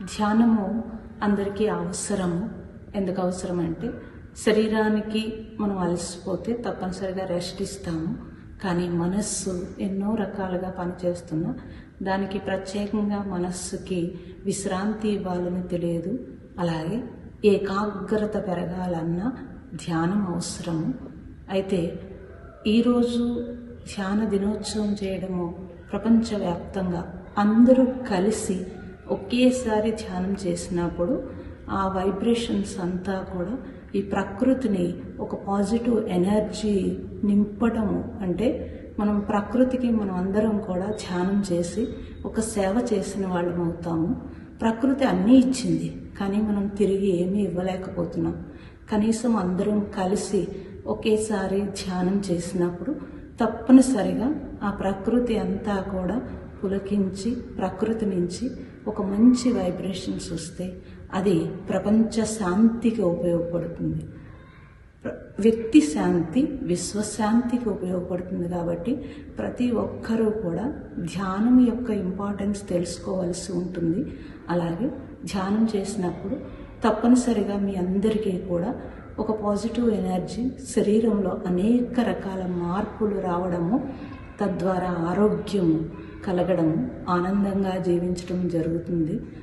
ధ్యానము అందరికీ అవసరము. ఎందుకు అవసరం అంటే శరీరానికి మనం అలసిపోతే తప్పనిసరిగా రెస్ట్ ఇస్తాము. కానీ మనస్సు ఎన్నో రకాలుగా పనిచేస్తున్న దానికి ప్రత్యేకంగా మనస్సుకి విశ్రాంతి ఇవ్వాలని తెలియదు. అలాగే ఏకాగ్రత పెరగాలన్నా ధ్యానం అవసరము. అయితే ఈరోజు ధ్యాన దినోత్సవం చేయడము ప్రపంచవ్యాప్తంగా అందరూ కలిసి ఒకేసారి ధ్యానం చేసినప్పుడు ఆ వైబ్రేషన్స్ అంతా కూడా ఈ ప్రకృతిని ఒక పాజిటివ్ ఎనర్జీ నింపడము. అంటే మనం ప్రకృతికి మనం అందరం కూడా ధ్యానం చేసి ఒక సేవ చేసిన వాళ్ళం అవుతాము. ప్రకృతి అన్నీ ఇచ్చింది, కానీ మనం తిరిగి ఏమీ ఇవ్వలేకపోతున్నాం. కనీసం అందరం కలిసి ఒకేసారి ధ్యానం చేసినప్పుడు తప్పనిసరిగా ఆ ప్రకృతి అంతా కూడా పులకించి ప్రకృతి నుంచి ఒక మంచి వైబ్రేషన్స్ వస్తే అది ప్రపంచ శాంతికి ఉపయోగపడుతుంది. వ్యక్తి శాంతి విశ్వశాంతికి ఉపయోగపడుతుంది. కాబట్టి ప్రతి ఒక్కరూ కూడా ధ్యానం యొక్క ఇంపార్టెన్స్ తెలుసుకోవాల్సి ఉంటుంది. అలాగే ధ్యానం చేసినప్పుడు తప్పనిసరిగా మీ అందరికీ కూడా ఒక పాజిటివ్ ఎనర్జీ శరీరంలో అనేక రకాల మార్పులు రావడము, తద్వారా ఆరోగ్యము కలగడము, ఆనందంగా జీవించడం జరుగుతుంది.